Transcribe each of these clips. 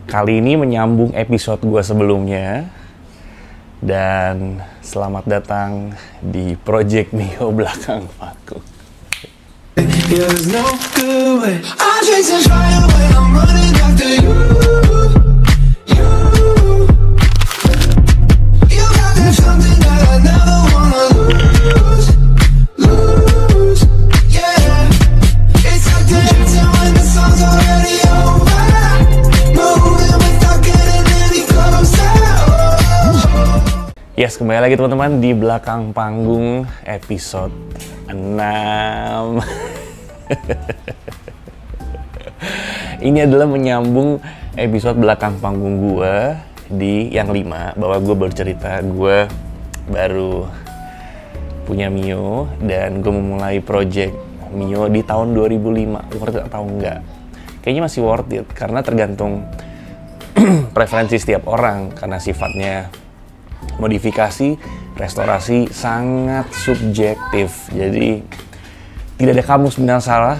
Kali ini menyambung episode gue sebelumnya. Dan selamat datang di Project Mio Belakang Panggung. Yes, kembali lagi teman-teman di Belakang Panggung episode 6. Ini adalah menyambung episode Belakang Panggung gue di yang 5, bahwa gue bercerita gue baru punya Mio dan gue memulai project Mio di tahun 2005. Worth it atau enggak? Kayaknya masih worth it karena tergantung preferensi setiap orang, karena sifatnya modifikasi, restorasi sangat subjektif. Jadi tidak ada kamus benar salah.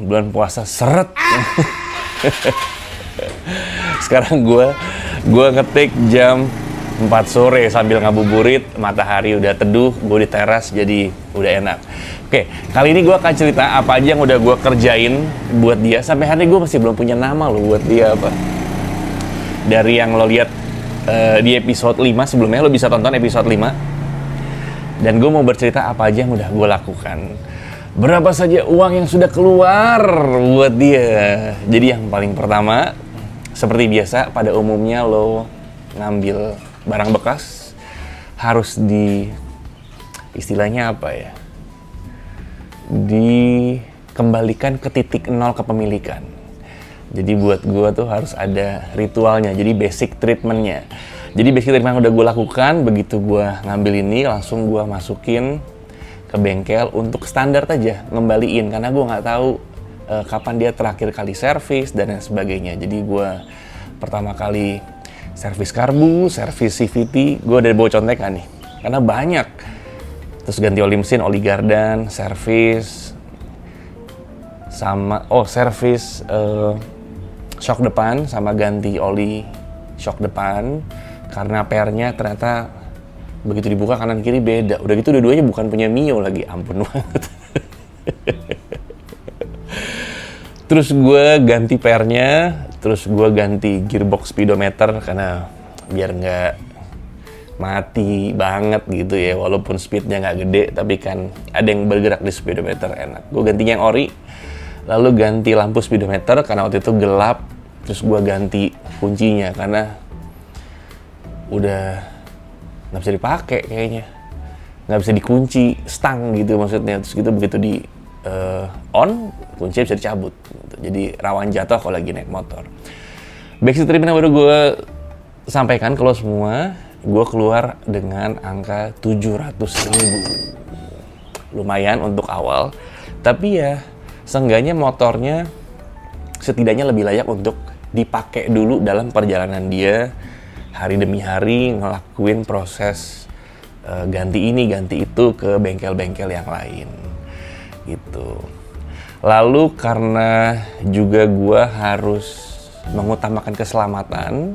Bulan puasa seret. Sekarang gue ngetik jam 4 sore sambil ngabuburit, matahari udah teduh, gue di teras jadi udah enak. Oke, kali ini gue akan cerita apa aja yang udah gue kerjain buat dia. Sampai hari ini gue masih belum punya nama loh buat dia apa. Dari yang lo lihat di episode 5 sebelumnya, lo bisa tonton episode 5. Dan gue mau bercerita apa aja yang udah gue lakukan. Berapa saja uang yang sudah keluar buat dia. Jadi yang paling pertama, seperti biasa pada umumnya lo ngambil barang bekas, harus istilahnya apa ya, dikembalikan ke titik nol kepemilikan. Jadi buat gue tuh harus ada ritualnya, jadi basic treatmentnya. Jadi basic treatment yang udah gue lakukan, begitu gue ngambil ini langsung gue masukin ke bengkel untuk standar aja, ngembaliin. Karena gue nggak tahu kapan dia terakhir kali servis dan lain sebagainya. Jadi gue pertama kali servis karbu, servis CVT, gue udah bawa contekan nih. Karena banyak. Terus ganti oli mesin, oli gardan, servis, sama, servis shock depan sama ganti oli shock depan karena pernya ternyata begitu dibuka kanan kiri beda. Udah gitu dua-duanya bukan punya Mio lagi, ampun banget. Terus gue ganti pernya, terus gue ganti gearbox speedometer karena biar nggak mati banget gitu ya, walaupun speednya nggak gede tapi kan ada yang bergerak di speedometer, enak. Gue gantinya yang ori. Lalu ganti lampu speedometer karena waktu itu gelap. Terus gue ganti kuncinya karena udah nggak bisa dipakai kayaknya. Nggak bisa dikunci, stang gitu maksudnya. Terus gitu begitu di on, kuncinya bisa dicabut. Gitu. Jadi rawan jatuh kalau lagi naik motor. Basic treatment yang baru gue sampaikan kalau semua, gue keluar dengan angka 700.000. Lumayan untuk awal. Tapi ya seenggaknya motornya setidaknya lebih layak untuk dipakai dulu dalam perjalanan dia hari demi hari ngelakuin proses ganti ini ganti itu ke bengkel-bengkel yang lain gitu. Lalu karena juga gua harus mengutamakan keselamatan,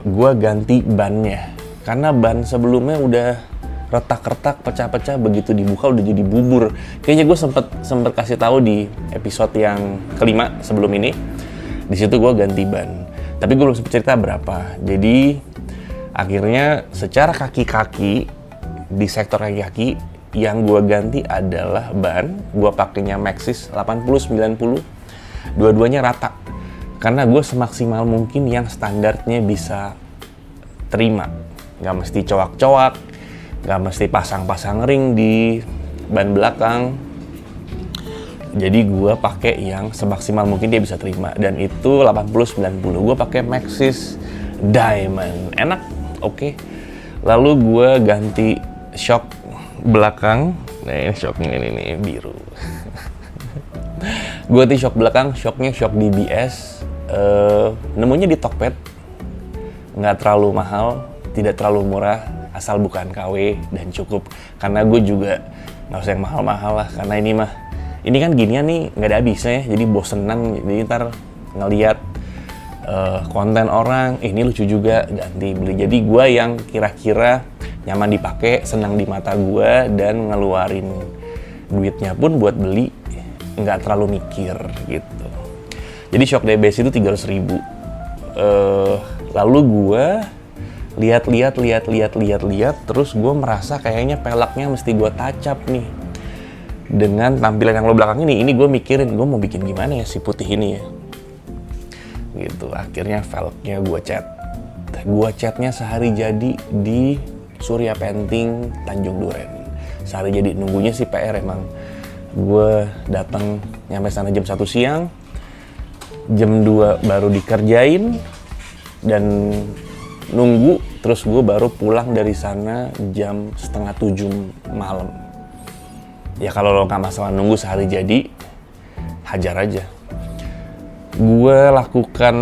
gua ganti bannya karena ban sebelumnya udah retak-retak, pecah-pecah, begitu dibuka udah jadi bubur. Kayaknya gue sempet kasih tahu di episode yang kelima sebelum ini. Di situ gue ganti ban. Tapi gue belum sempet cerita berapa. Jadi akhirnya secara kaki-kaki, di sektor kaki-kaki yang gue ganti adalah ban. Gue pakainya Maxxis 80-90. Dua-duanya rata. Karena gue semaksimal mungkin yang standarnya bisa terima. Gak mesti coak-coak. Gak mesti pasang-pasang ring di ban belakang. Jadi gue pakai yang semaksimal mungkin dia bisa terima, dan itu 80-90. Gue pakai Maxxis Diamond, enak, oke. Lalu gue ganti shock belakang. Nah ini shocknya ini biru. Gue ganti shock belakang, shocknya shock DBS. Nemunya di Tokped, nggak terlalu mahal, tidak terlalu murah, asal bukan KW dan cukup. Karena gue juga nggak usah yang mahal-mahal lah, karena ini kan ginian nih nggak ada habisnya ya, jadi bosenan. Jadi ntar ngeliat konten orang, ini lucu juga, ganti beli. Jadi gue yang kira-kira nyaman dipakai, senang di mata gue, dan ngeluarin duitnya pun buat beli nggak terlalu mikir gitu. Jadi shock DBS itu 300.000. Lalu gue lihat, terus gue merasa kayaknya peleknya mesti gue touch up nih. Dengan tampilan yang lo belakang ini gue mikirin, gue mau bikin gimana ya si putih ini ya. Gitu, akhirnya velgnya gue catnya sehari jadi di Surya Painting Tanjung Duren. Sehari jadi, nunggunya sih PR emang. Gue datang nyampe sana jam 1 siang, jam 2 baru dikerjain dan nunggu, terus gue baru pulang dari sana jam 6:30 malam. Ya kalau lo nggak masalah nunggu sehari jadi, hajar aja. Gue lakukan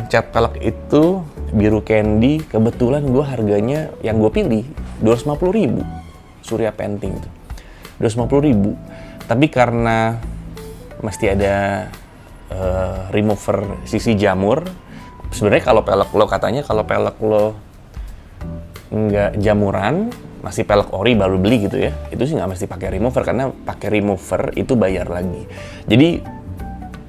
cat pelek itu biru candy, kebetulan gue harganya yang gue pilih 250.000 Surya Painting itu 250.000, tapi karena mesti ada remover sisi jamur. Sebenarnya kalau pelek lo, katanya kalau pelek lo nggak jamuran, masih pelek ori baru beli gitu ya, itu sih nggak mesti pakai remover, karena pakai remover itu bayar lagi. Jadi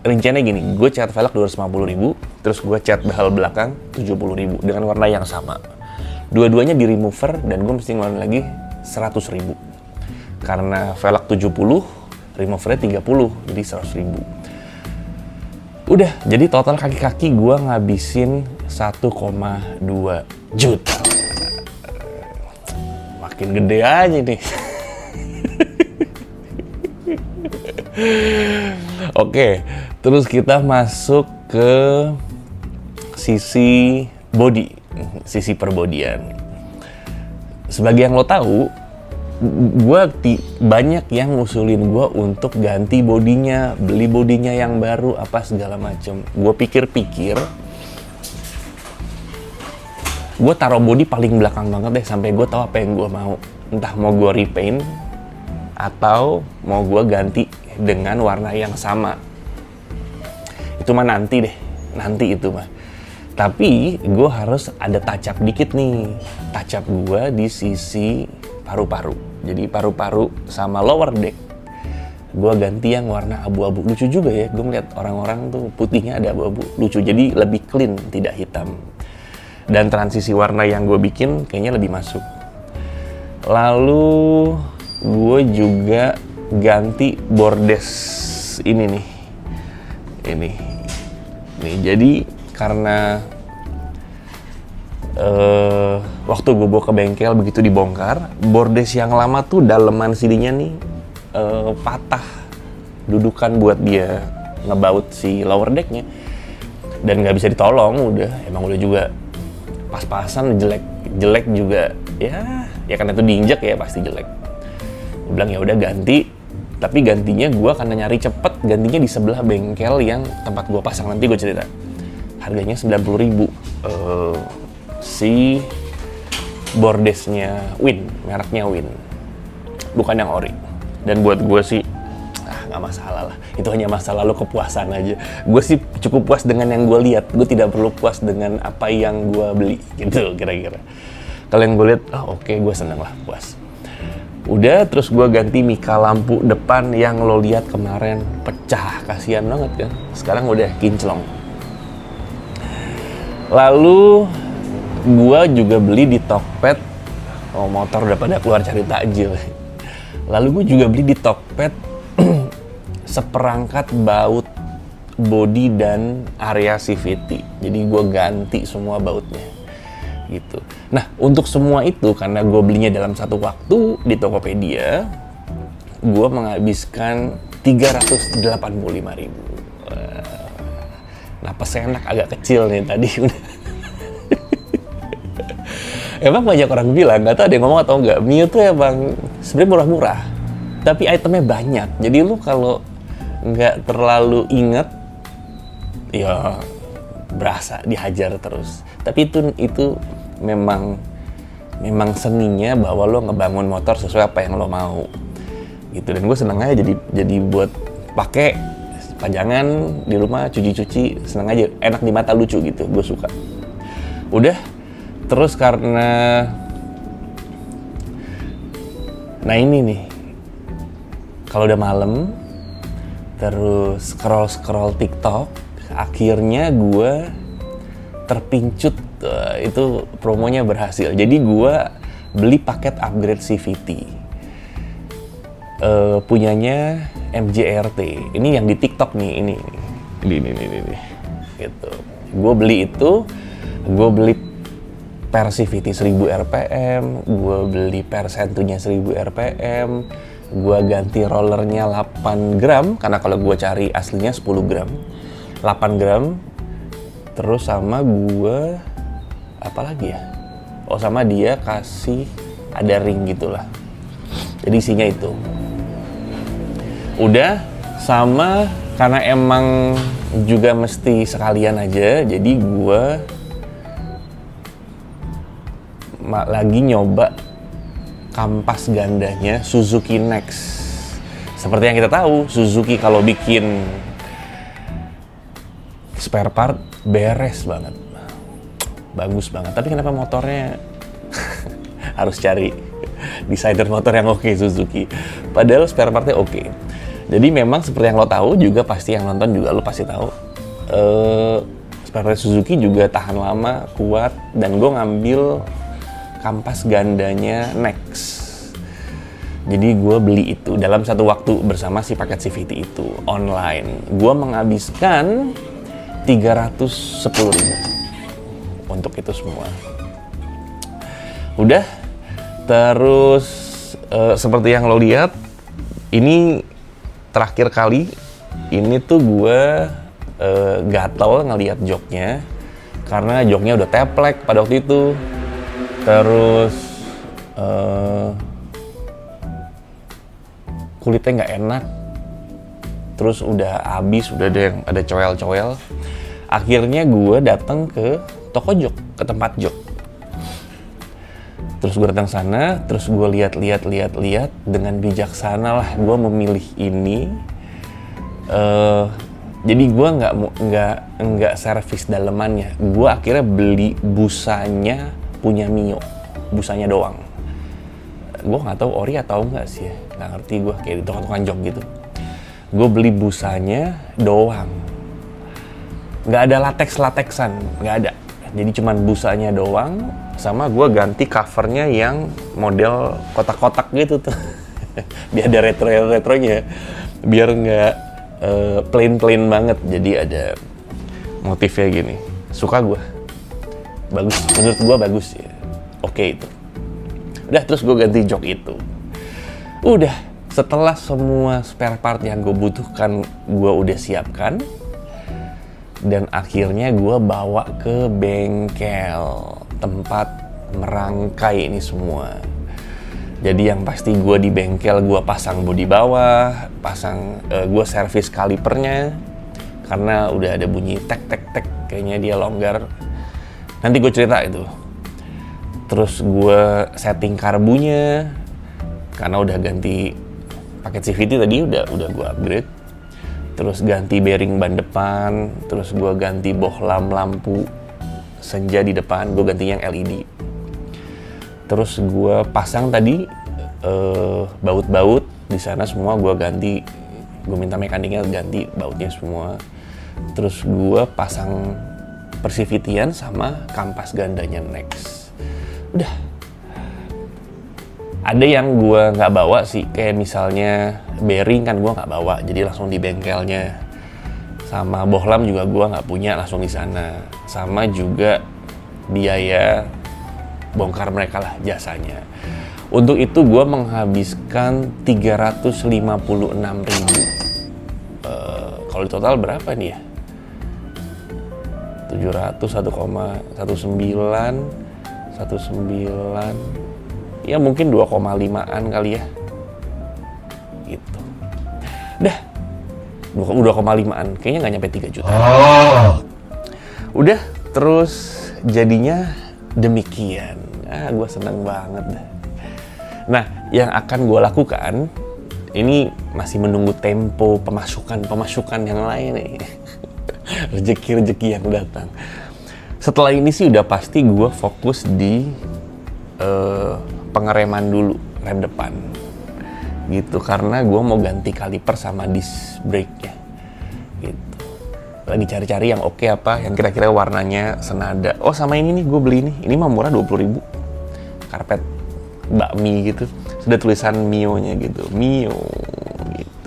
rinciannya gini, gue cat velg 250.000, terus gue cat behal belakang 70.000 dengan warna yang sama. Dua-duanya di remover dan gue mesti ngeluarin lagi 100.000. Karena velg 70, removernya 30, jadi 100.000. Udah, jadi total kaki-kaki gue ngabisin 1,2 juta. Makin gede aja nih. Oke, terus kita masuk ke sisi body, sisi perbodian. Sebagai yang lo tahu, banyak yang ngusulin gue untuk ganti bodinya, beli bodinya yang baru, apa segala macem. Gue pikir-pikir, gue taruh body paling belakang banget deh, sampai gue tahu apa yang gue mau. Entah mau gue repaint atau mau gue ganti dengan warna yang sama. Itu mah nanti deh, nanti itu mah. Tapi gue harus ada touch up dikit nih. Touch up gue di sisi paru-paru. Jadi paru-paru sama lower deck gue ganti yang warna abu-abu. Lucu juga ya, gue melihat orang-orang tuh putihnya ada abu-abu. Lucu, jadi lebih clean, tidak hitam. Dan transisi warna yang gue bikin kayaknya lebih masuk. Lalu gue juga ganti bordes ini nih. Ini. Jadi karena waktu gue bawa ke bengkel, begitu dibongkar, bordes yang lama tuh daleman sininya nih patah. Dudukan buat dia ngebaut si lower decknya. Dan nggak bisa ditolong, emang udah juga pas-pasan, jelek juga. Ya karena itu diinjak ya pasti jelek. Gue bilang ya udah ganti, tapi gantinya gue karena nyari cepet, gantinya di sebelah bengkel yang tempat gue pasang. Nanti gue cerita. Harganya 90.000. Si bordesnya Win, mereknya Win, bukan yang ori. Dan buat gue sih nggak masalah lah, itu hanya masa lalu, kepuasan aja. Gue sih cukup puas dengan yang gue lihat, gue tidak perlu puas dengan apa yang gue beli gitu kira-kira. Kalau yang gue lihat, oke, gue seneng lah, puas. Udah, terus gue ganti mika lampu depan yang lo lihat kemarin pecah, kasihan banget kan. Sekarang udah kinclong. Lalu gue juga beli di Tokped, motor udah pada keluar cari takjil. Lalu gue juga beli di Tokped seperangkat baut body dan area CVT. Jadi gue ganti semua bautnya gitu. Nah, untuk semua itu karena gue belinya dalam satu waktu di Tokopedia, gue menghabiskan 385.000. Napas enak, agak kecil nih tadi. Emang banyak orang bilang, nggak tahu ada yang ngomong atau nggak, Mio tuh emang sebenarnya murah-murah, tapi itemnya banyak. Jadi lu kalau nggak terlalu inget, ya berasa dihajar terus. Tapi itu memang seninya bahwa lo ngebangun motor sesuai apa yang lo mau gitu. Dan gue seneng aja jadi buat pakai pajangan di rumah, cuci-cuci, seneng aja, enak di mata, lucu gitu, gue suka. Udah, terus karena, nah ini nih, kalau udah malam, terus scroll TikTok, akhirnya gue terpincut, itu promonya berhasil. Jadi gue beli paket upgrade CVT, punyanya MJRT. Ini yang di TikTok nih, ini. Gitu. Gue beli itu, gue beli per CVT 1000 RPM, gue beli per Sentunya 1000 RPM, gue ganti rollernya 8 gram, karena kalau gue cari aslinya 10 gram. 8 gram, terus sama gue, apa lagi ya? Oh, sama dia kasih ada ring gitulah. Jadi isinya itu. Udah, sama karena emang juga mesti sekalian aja, jadi gue lagi nyoba kampas gandanya Suzuki Next. Seperti yang kita tahu, Suzuki kalau bikin spare part beres banget, bagus banget. Tapi kenapa motornya harus cari desainer motor yang oke, Suzuki? Padahal spare partnya oke. Jadi memang seperti yang lo tahu juga, pasti yang nonton juga lo pasti tahu, spare part Suzuki juga tahan lama, kuat. Dan gue ngambil kampas gandanya Next. Jadi gue beli itu dalam satu waktu bersama si paket CVT itu online. Gue menghabiskan 310.000 untuk itu semua. Udah, terus seperti yang lo lihat, ini terakhir kali ini tuh gue gatel ngelihat joknya, karena joknya udah teplek pada waktu itu. Terus kulitnya nggak enak, terus udah habis, udah ada coel-coel. Akhirnya gue datang ke toko jok, ke tempat jok. Terus gue datang sana, terus gue lihat dengan bijaksana lah gue memilih ini. Jadi gue nggak servis dalemannya. Gue akhirnya beli busanya punya Mio, busanya doang. Gue nggak tahu ori atau enggak sih ya, nggak ngerti gue, kayak di tukang-tukang jok gitu. Gue beli busanya doang, nggak ada lateksan, nggak ada. Jadi cuman busanya doang, sama gue ganti covernya yang model kotak-kotak gitu tuh. Biar ada retro-retronya, biar nggak plain banget. Jadi ada motifnya gini, suka gue. Bagus, menurut gue bagus ya. Oke itu. Udah, terus gue ganti jok itu. Udah, setelah semua spare part yang gue butuhkan gue udah siapkan, dan akhirnya gue bawa ke bengkel tempat merangkai ini semua. Jadi yang pasti gue di bengkel, gue pasang bodi bawah, gue servis kalipernya, karena udah ada bunyi tek, kayaknya dia longgar. Nanti gue cerita itu. Terus gue setting karbunya, karena udah ganti paket CVT tadi, udah gue upgrade. Terus ganti bearing ban depan, terus gue ganti bohlam lampu senja di depan, gue ganti yang LED. Terus gue pasang tadi baut-baut di sana semua gue ganti, gue minta mekaniknya ganti bautnya semua. Terus gue pasang persivitian sama kampas gandanya Next. Udah. Ada yang gue nggak bawa sih, kayak misalnya bearing kan gue nggak bawa, jadi langsung di bengkelnya. Sama bohlam juga gue nggak punya, langsung di sana. Sama juga biaya bongkar mereka lah, jasanya. Untuk itu gue menghabiskan 356.000. Kalau di total berapa nih ya? 19, ya mungkin 2,5an kali ya, gitu. Udah 2,5an, kayaknya nggak nyampe 3 juta. Udah, terus jadinya demikian. Gue seneng banget dah. Nah, yang akan gue lakukan ini masih menunggu tempo pemasukan yang lain nih. Rezeki yang datang. Setelah ini sih udah pasti gue fokus di pengereman dulu, rem depan gitu, karena gue mau ganti kaliper sama disc brake-nya gitu. Lagi cari-cari yang oke apa, yang kira-kira warnanya senada. Oh sama ini nih, gue beli ini mah murah 20.000, karpet bakmi gitu, sudah tulisan Mio-nya gitu, Mio gitu.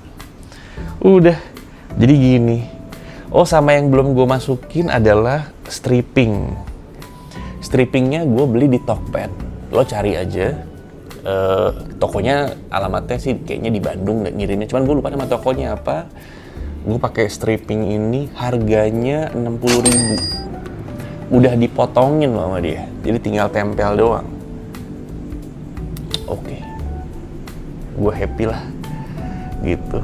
Udah, jadi gini. Oh sama yang belum gue masukin adalah stripping. Strippingnya gue beli di Tokped. Lo cari aja. Tokonya alamatnya sih kayaknya di Bandung dan ngirimnya. Cuman gue lupa nama tokonya apa. Gue pakai stripping ini harganya 60.000. Udah dipotongin sama dia. Jadi tinggal tempel doang. Oke. Gue happy lah. Gitu.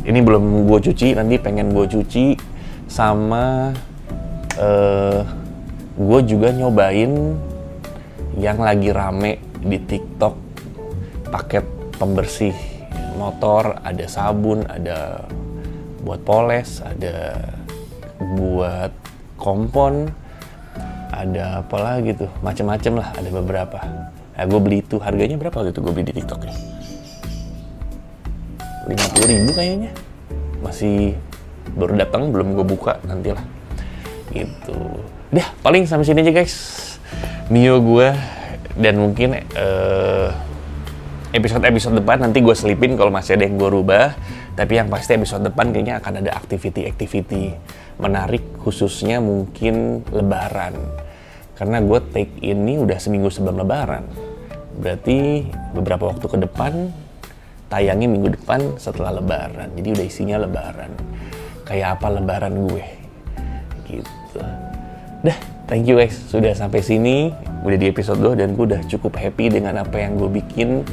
Ini belum gue cuci, nanti pengen gue cuci. Sama gue juga nyobain yang lagi rame di TikTok, paket pembersih motor, ada sabun, ada buat poles, ada buat kompon, ada apa lagi tuh, macem-macem lah, ada beberapa. Nah, gue beli itu, harganya berapa waktu itu gue beli di TikTok ya? 50.000 kayaknya. Masih baru datang, belum gue buka, nantilah gitu. Udah, paling sampai sini aja guys Mio gue, dan mungkin episode depan nanti gue selipin kalau masih ada yang gue rubah. Tapi yang pasti episode depan kayaknya akan ada activity menarik, khususnya mungkin lebaran, karena gue take ini udah seminggu sebelum lebaran, berarti beberapa waktu ke depan tayangnya minggu depan setelah lebaran, jadi udah isinya lebaran. Kayak apa lebaran gue gitu. Dah, thank you guys sudah sampai sini, udah di episode 2 dan gue udah cukup happy dengan apa yang gue bikin.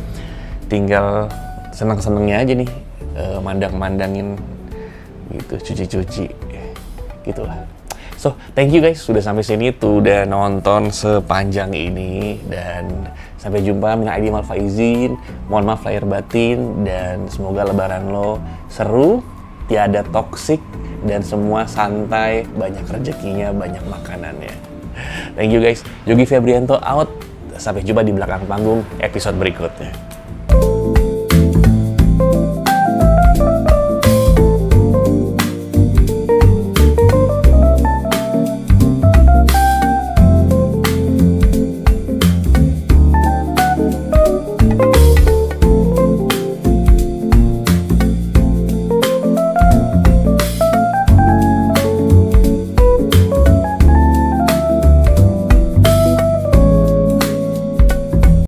Tinggal seneng-senengnya aja nih, mandang-mandangin gitu, cuci-cuci gitulah. So, thank you guys sudah sampai sini tuh, udah nonton sepanjang ini, dan sampai jumpa. Minal aidin wal faizin, mohon maaf lahir batin, dan semoga lebaran lo seru, tiada toksik, dan semua santai, banyak rezekinya, banyak makanannya. Thank you guys. Yogi Febrianto out. Sampai jumpa di belakang panggung episode berikutnya.